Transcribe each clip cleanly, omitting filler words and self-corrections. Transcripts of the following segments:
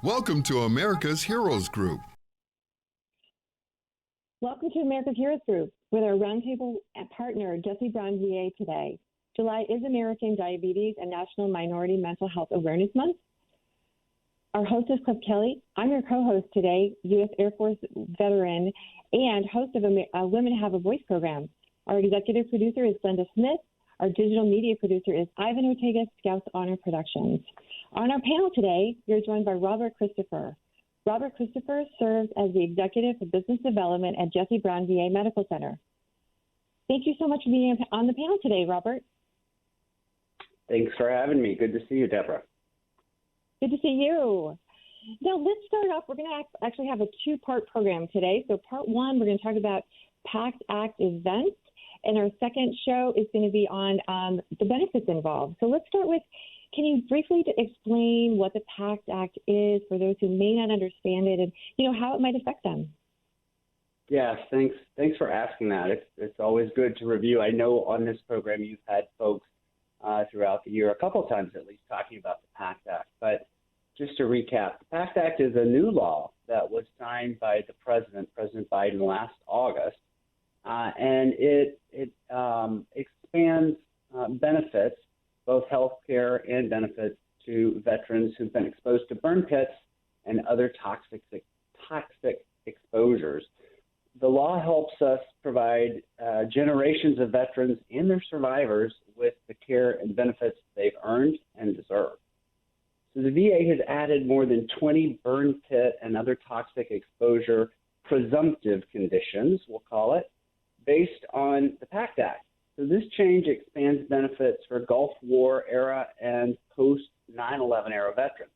Welcome to America's Heroes Group. Welcome to America's Heroes Group with our roundtable partner, Jesse Brown VA today. July is American Diabetes and National Minority Mental Health Awareness Month. Our host is Kelley. I'm your co-host today, U.S. Air Force veteran and host of a Women Have a Voice program. Our executive producer is Glenda Smith. Our digital media producer is Ivan Ortega, Scouts Honor Productions. On our panel today, you're joined by Robert Christopher. Robert Christopher serves as the Executive for Business Development at Jesse Brown VA Medical Center. Thank you so much for being on the panel today, Robert. Thanks for having me. Good to see you, Debra. Good to see you. Now, let's start off. We're going to actually have a two-part program today. So part one, we're going to talk about PACT Act events. And our second show is going to be on the benefits involved. So let's start with, can you briefly explain what the PACT Act is for those who may not understand it and, how it might affect them? Yes, thanks for asking that. It's always good to review. I know on this program you've had folks throughout the year, a couple of times at least, talking about the PACT Act. But just to recap, the PACT Act is a new law that was signed by the President Biden, last August. And it expands benefits, both health care and benefits, to veterans who've been exposed to burn pits and other toxic exposures. The law helps us provide generations of veterans and their survivors with the care and benefits they've earned and deserve. So the VA has added more than 20 burn pit and other toxic exposure presumptive conditions, we'll call it, based on the PACT Act. So this change expands benefits for Gulf War era and post 9/11 era veterans.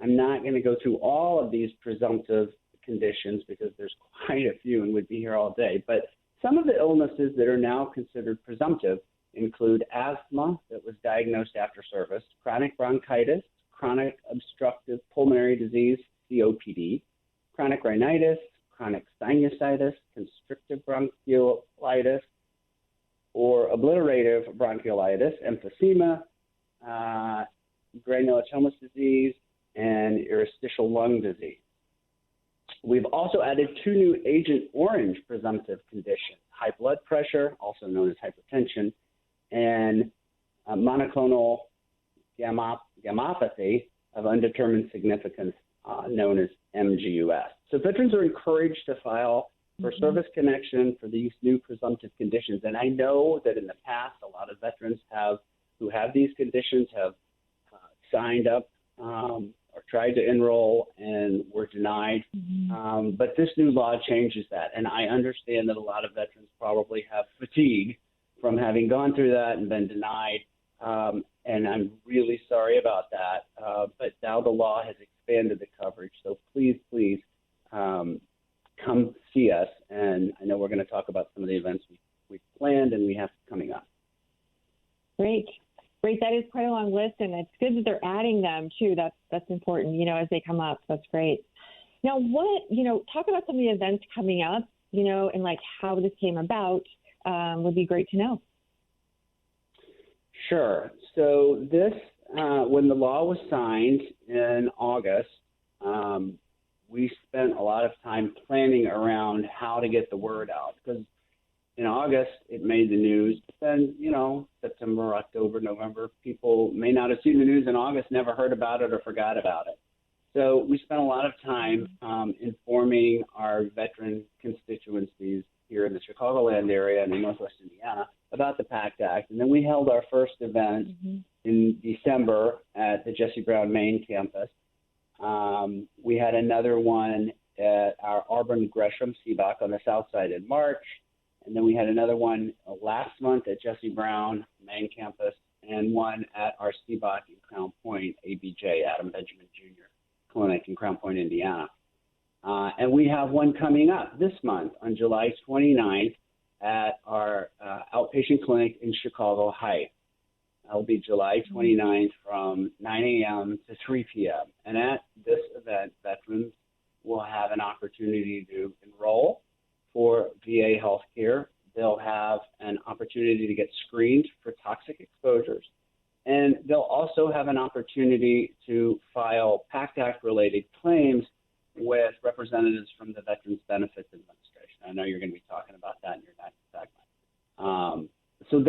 I'm not going to go through all of these presumptive conditions because there's quite a few and we'd be here all day, but some of the illnesses that are now considered presumptive include asthma that was diagnosed after service, chronic bronchitis, chronic obstructive pulmonary disease, COPD, chronic rhinitis, chronic sinusitis, constrictive bronchiolitis, or obliterative bronchiolitis, emphysema, granulomatous disease, and interstitial lung disease. We've also added 2 new Agent Orange presumptive conditions: high blood pressure, also known as hypertension, and monoclonal gammopathy of undetermined significance, known as MGUS. So veterans are encouraged to file for service connection for these new presumptive conditions. And I know that in the past, a lot of veterans who have these conditions have signed up or tried to enroll and were denied. But this new law changes that. And I understand that a lot of veterans probably have fatigue from having gone through that and been denied. And I'm really sorry about that. But now the law has expanded the coverage. So please, come see us. And I know we're going to talk about some of the events we've planned and we have coming up. Great. That is quite a long list, and it's good that they're adding them too. That's important, as they come up. That's great. Now, talk about some of the events coming up, and like how this came about would be great to know. Sure. So this, when the law was signed in August, we spent a lot of time planning around how to get the word out, because in August it made the news. But then, September, October, November, people may not have seen the news in August, never heard about it or forgot about it. So we spent a lot of time informing our veteran constituencies here in the Chicagoland area and in Northwest Indiana about the PACT Act. And then we held our first event in December at the Jesse Brown main campus. We had another one at our Auburn Gresham CBOC on the south side in March. And then we had another one last month at Jesse Brown main campus, and one at our CBOC in Crown Point, ABJ, Adam Benjamin Jr. Clinic in Crown Point, Indiana. And we have one coming up this month on July 29th at our outpatient clinic in Chicago Heights. That will be July 29th from 9 a.m. to 3 p.m. And at this event, veterans will have an opportunity to enroll for VA health care. They'll have an opportunity to get screened for toxic exposures. And they'll also also have an opportunity to file PACT Act-related claims with representatives from the Veterans Benefits Administration. I know you're going to be talking about that in your next segment. So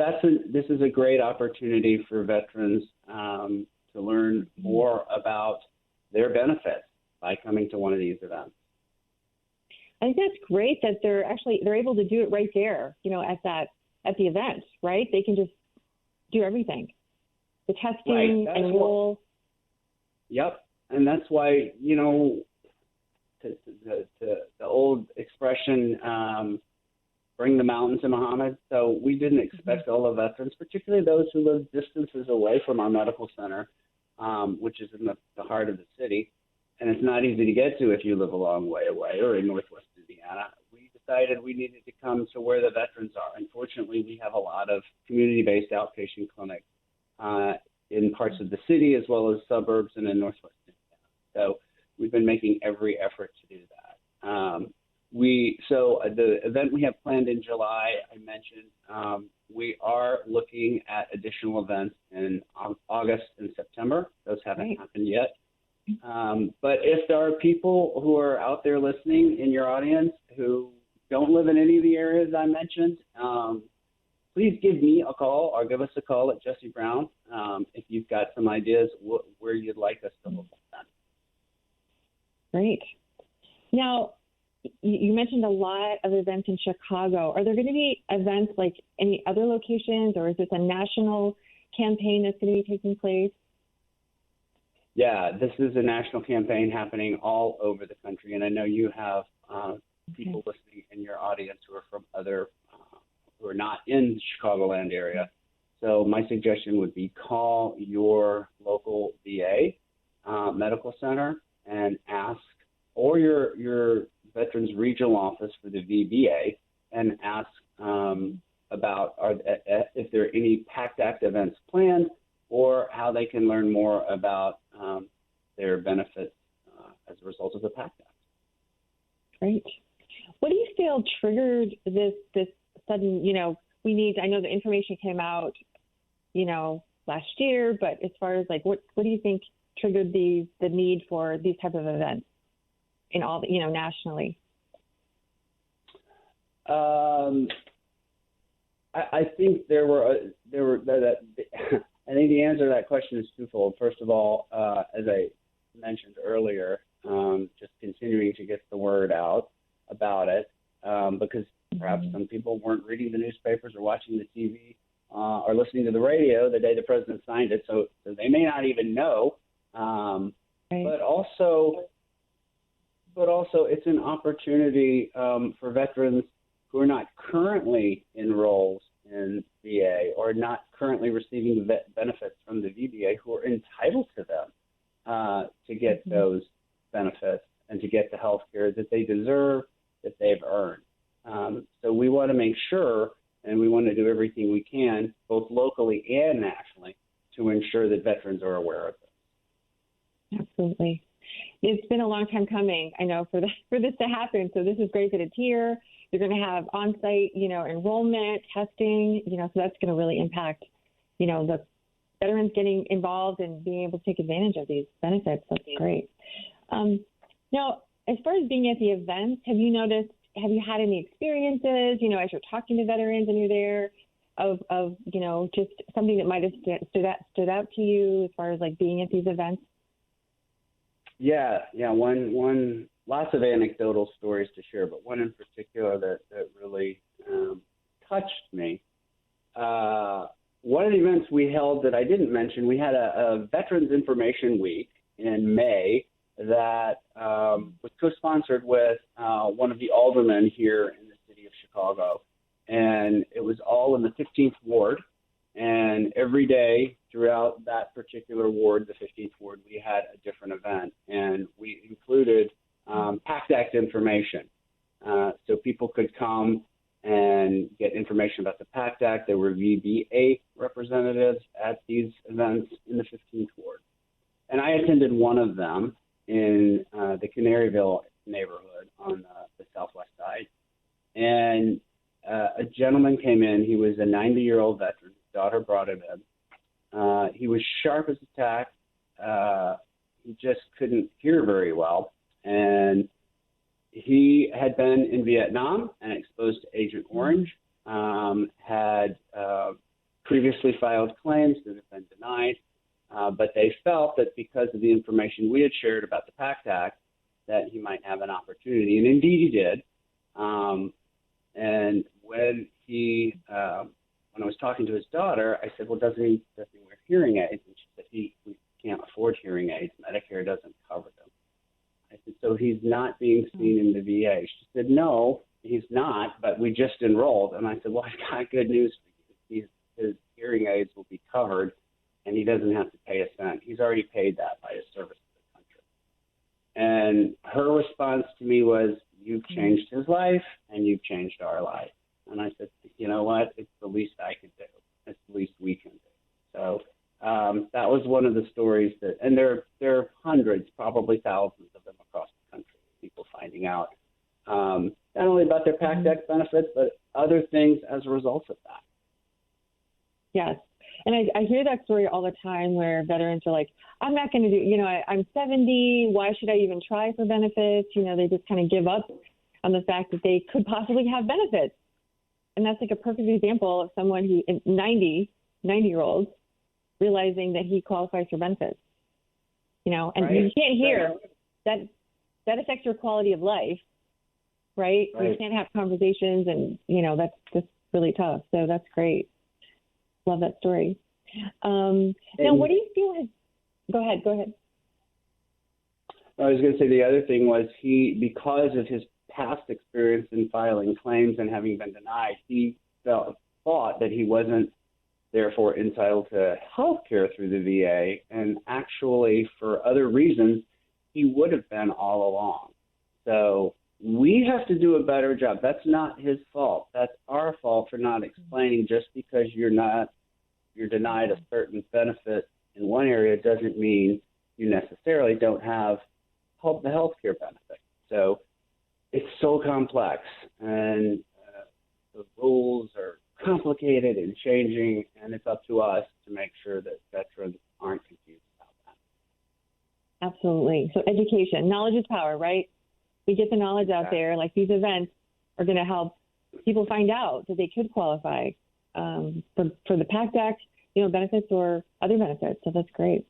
this is a great opportunity for veterans to learn more about their benefits by coming to one of these events. I think that's great that they're able to do it right there, at the event, right? They can just do everything. The testing, right. enroll. Yep. And that's why, the old expression, bring the mountain to Muhammad. So we didn't expect all the veterans, particularly those who live distances away from our medical center, which is in the heart of the city. And it's not easy to get to if you live a long way away or in Northwest Indiana. We decided we needed to come to where the veterans are. Unfortunately, we have a lot of community-based outpatient clinics in parts of the city as well as suburbs and in Northwest Indiana. So we've been making every effort to do that. So the event we have planned in July, I mentioned, we are looking at additional events in August and September. Those haven't happened yet. But if there are people who are out there listening in your audience who don't live in any of the areas I mentioned, please give me a call or give us a call at Jesse Brown if you've got some ideas where you'd like us to look at them. Great. Now, you mentioned a lot of events in Chicago. Are there going to be events like any other locations, or is this a national campaign that's going to be taking place? Yeah, this is a national campaign happening all over the country, and I know you have people listening in your audience who are from other, who are not in the Chicagoland area. So my suggestion would be call your local VA medical center and ask, or your Veterans Regional Office for the VBA, and ask about if there are any PACT Act events planned, or how they can learn more about their benefits as a result of the PACT Act. Great. What do you feel triggered this sudden, I know the information came out, last year, but as far as what do you think triggered the need for these type of events in all, nationally? I think I think the answer to that question is twofold. First of all, as I mentioned earlier, just continuing to get the word out about it, because perhaps some people weren't reading the newspapers or watching the TV or listening to the radio the day the president signed it, so they may not even know. But also, it's an opportunity for veterans who are not currently enrolled in VA or not currently receiving benefits from the VBA, who are entitled to them to get those benefits and to get the health care that they deserve, that they've earned. So we want to make sure, and we want to do everything we can, both locally and nationally, to ensure that veterans are aware of this. Absolutely. It's been a long time coming, I know, for this to happen. So this is great that it's here. You're going to have on-site, enrollment, testing, so that's going to really impact, the veterans getting involved and being able to take advantage of these benefits. That's great. Now, as far as being at the events, have you had any experiences, as you're talking to veterans and you're there, of just something that might have stood out to you as far as being at these events? Yeah. One lots of anecdotal stories to share, but one in particular that really touched me. One of the events we held that I didn't mention, we had a Veterans Information Week in May that was co-sponsored with one of the aldermen here in the city of Chicago. And it was all in the 15th Ward. And every day throughout that particular ward, the 15th Ward, we had a different event. And we included PACT Act information. So people could come and get information about the PACT Act. There were VBA representatives at these events in the 15th Ward. And I attended one of them in the Canaryville neighborhood on the southwest side. And a gentleman came in. He was a 90-year-old veteran. His daughter brought him in. He was sharp as a tack. He just couldn't hear very well. And he had been in Vietnam and exposed to Agent Orange, had previously filed claims that have been denied, but they felt that because of the information we had shared about the PACT Act, that he might have an opportunity. And indeed he did. And when when I was talking to his daughter, I said, well, doesn't he wear hearing aids? And she said, we can't afford hearing aids. Medicare doesn't cover them. I said, so he's not being seen in the VA. She said, no, he's not, but we just enrolled. And I said, well, I've got good news for you. His hearing aids will be covered, and he doesn't have to pay a cent. He's already paid that by his service to the country. And her response to me was, you've changed his life, and you've changed our life. And I said, you know what? It's the least I could do. It's the least we can do. So that was one of the stories that, and there are hundreds, probably thousands of them across the country, people finding out not only about their PACT Act benefits, but other things as a result of that. Yes. And I hear that story all the time where veterans are like, I'm not going to do, I'm 70. Why should I even try for benefits? They just kind of give up on the fact that they could possibly have benefits. And that's like a perfect example of someone who, 90-year-old, realizing that he qualifies for benefits. And right. You can't hear that affects your quality of life, right? You can't have conversations, and that's just really tough. So that's great. Love that story. Now, what do you feel is? Go ahead. I was going to say the other thing was because of his past experience in filing claims and having been denied, he thought that he wasn't therefore entitled to health care through the VA, and actually for other reasons he would have been all along. So we have to do a better job. That's not his fault. That's our fault for not explaining. Just because you're denied a certain benefit in one area doesn't mean you necessarily don't have the health care benefit. So it's so complex, and the rules are complicated and changing, and it's up to us to make sure that veterans aren't confused about that. Absolutely. So education, knowledge is power, right? We get the knowledge out there, like these events are going to help people find out that they could qualify for the PACT Act, benefits or other benefits. So that's great.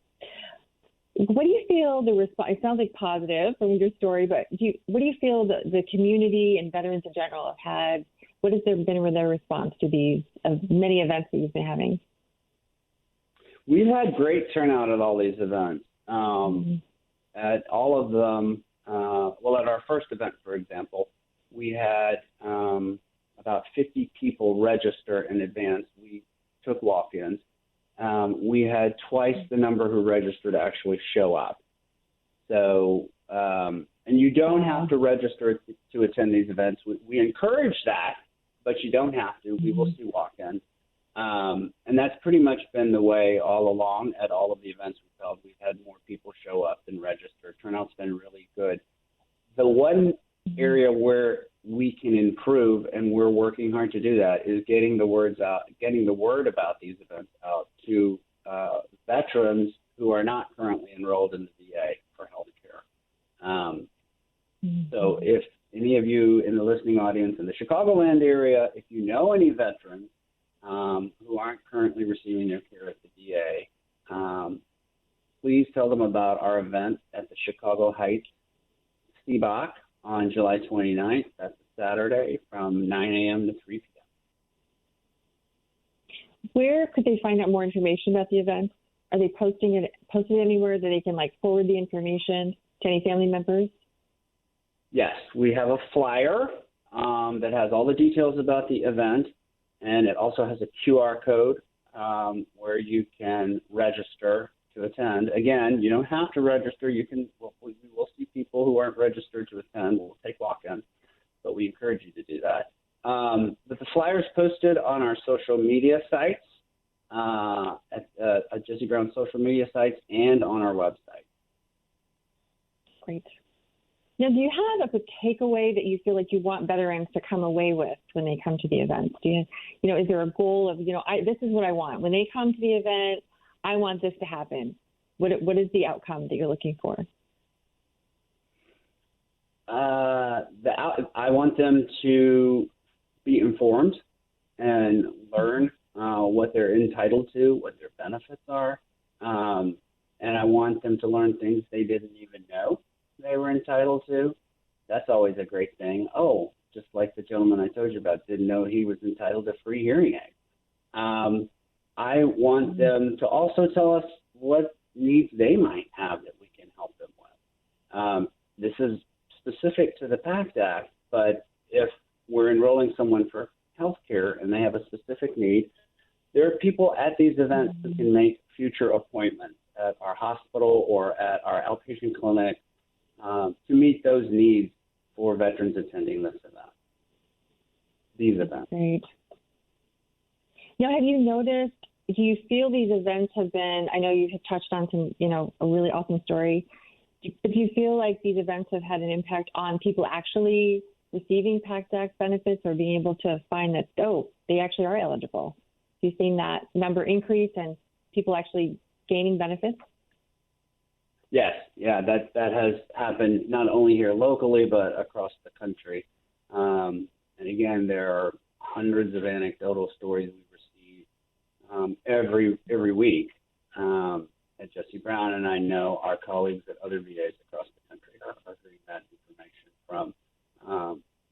What do you feel the response? It sounds like positive from your story, but what do you feel the community and veterans in general have had? What has there been with their response to these many events that you've been having? We've had great turnout at all these events. At all of them, at our first event, for example, we had about 50 people register in advance. We took walk-ins. We had twice the number who registered actually show up. So, and you don't have to register to attend these events. We encourage that, but you don't have to. We will see walk-ins. And that's pretty much been the way all along at all of the events we've held. We've had more people show up than register. Turnout's been really good. The one area where we can improve, and we're working hard to do that, is getting the word about these events out to veterans who are not currently enrolled in the VA for health care. So if any of you in the listening audience in the Chicagoland area, if you know any veterans who aren't currently receiving their care at the VA, please tell them about our event at the Chicago Heights CBOC on July 29th. That's a Saturday from 9 a.m. to 3 p.m. Where could they find out more information about the event? Are they posted anywhere that they can forward the information to any family members? Yes, we have a flyer that has all the details about the event, and it also has a QR code where you can register to attend. Again, you don't have to register. We will see people who aren't registered to attend. We'll take walk-ins, but we encourage you to do that. But the flyer is posted on our social media sites, at Jesse Brown social media sites, and on our website. Great. Now, do you have a takeaway that you feel like you want veterans to come away with when they come to the event? Is there a goal of, this is what I want. When they come to the event, I want this to happen? What is the outcome that you're looking for? I want them to be informed and learn what they're entitled to, what their benefits are. And I want them to learn things they didn't even know they were entitled to. That's always a great thing. Oh, just like the gentleman I told you about didn't know he was entitled to free hearing aids. I want them to also tell us what needs they might have that we can help them with. This is specific to the PACT Act, but if we're enrolling someone for health care and they have a specific need, there are people at these events who can make future appointments at our hospital or at our outpatient clinic to meet those needs for veterans attending these events. Great. Now, have you noticed, do you feel these events have been, I know you have touched on some, a really awesome story, but do you feel like these events have had an impact on people actually receiving PACT Act benefits or being able to find that, they actually are eligible? Have you seen that number increase and people actually gaining benefits? Yes, yeah, that has happened not only here locally, but across the country. And again, there are hundreds of anecdotal stories we receive every week at Jesse Brown, and I know our colleagues at other VAs across the country are getting that information from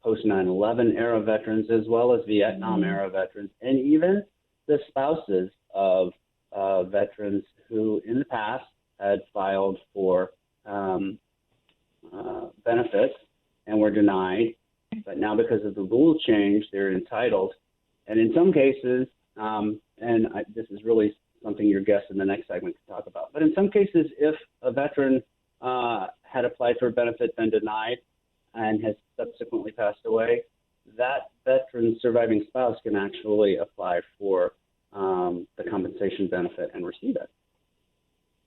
post 9/11 era veterans as well as Vietnam era veterans, and even the spouses of veterans who in the past had filed for benefits and were denied, but now because of the rule change, they're entitled. And in some cases, this is really something your guest in the next segment can talk about, but in some cases, if a veteran had applied for a benefit, then denied, and has subsequently passed away, that veteran's surviving spouse can actually apply for the compensation benefit and receive it.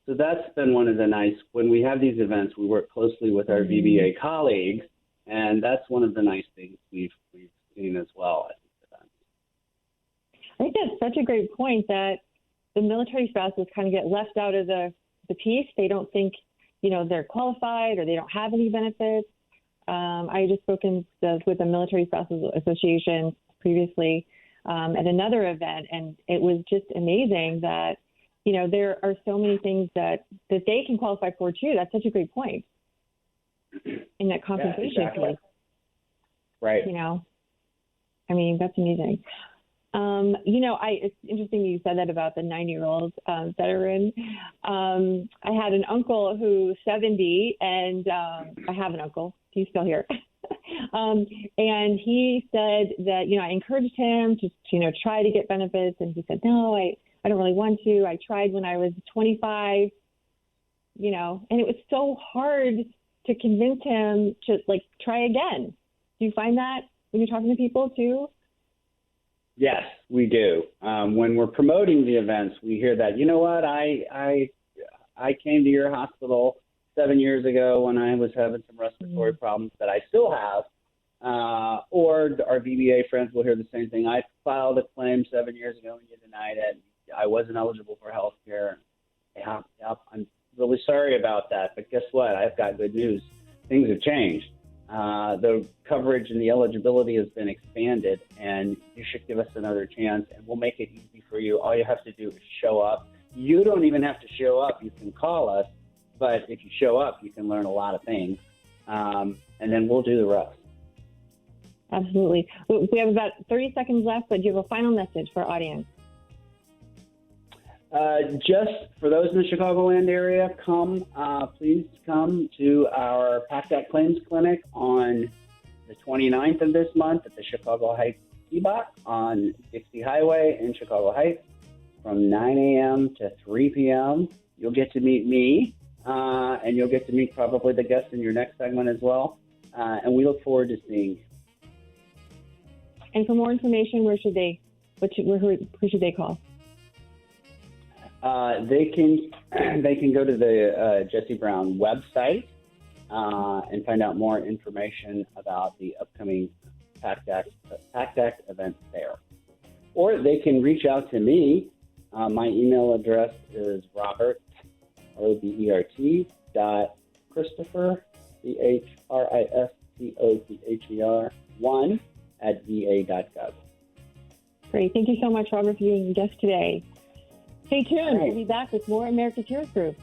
So that's been one of the when we have these events, we work closely with our VBA colleagues, and that's one of the nice things we've seen as well at these events. I think that's such a great point that the military spouses kind of get left out of the piece. They don't think, they're qualified or they don't have any benefits. I just spoken with the Military Spouses Association previously at another event, and it was just amazing that, there are so many things that they can qualify for too. That's such a great point in that compensation exactly. piece. Right. That's amazing. It's interesting that you said that about the 90-year-old veteran. I had an uncle who's 70, and I have an uncle. He's still here. And he said that, I encouraged him to, try to get benefits. And he said, no, I don't really want to. I tried when I was 25, and it was so hard to convince him to try again. Do you find that when you're talking to people too? Yes, we do. When we're promoting the events, we hear that, I came to your hospital 7 years ago when I was having some respiratory problems that I still have. Or our VBA friends will hear the same thing. I filed a claim 7 years ago and you denied it. I wasn't eligible for health care. Yeah, I'm really sorry about that. But guess what? I've got good news. Things have changed. The coverage and the eligibility has been expanded, and you should give us another chance, and we'll make it easy for you. All you have to do is show up. You don't even have to show up. You can call us, but if you show up, you can learn a lot of things, and then we'll do the rest. Absolutely. We have about 30 seconds left, but do you have a final message for our audience? Just for those in the Chicagoland area, please come to our PACT Act Claims Clinic on the 29th of this month at the Chicago Heights CBOC on Dixie Highway in Chicago Heights from 9 a.m. to 3 p.m. You'll get to meet me, and you'll get to meet probably the guest in your next segment as well. And we look forward to seeing you. And for more information, who should they call? They can go to the Jesse Brown website and find out more information about the upcoming PACT Act event there. Or they can reach out to me My email address is Robert, R-O-B-E-R-T, Christopher, CHRISTOPHER 1 @va.gov. Great. Thank you so much, Robert, for being a guest today. Stay tuned. Right. We'll be back with more America's Heroes Group.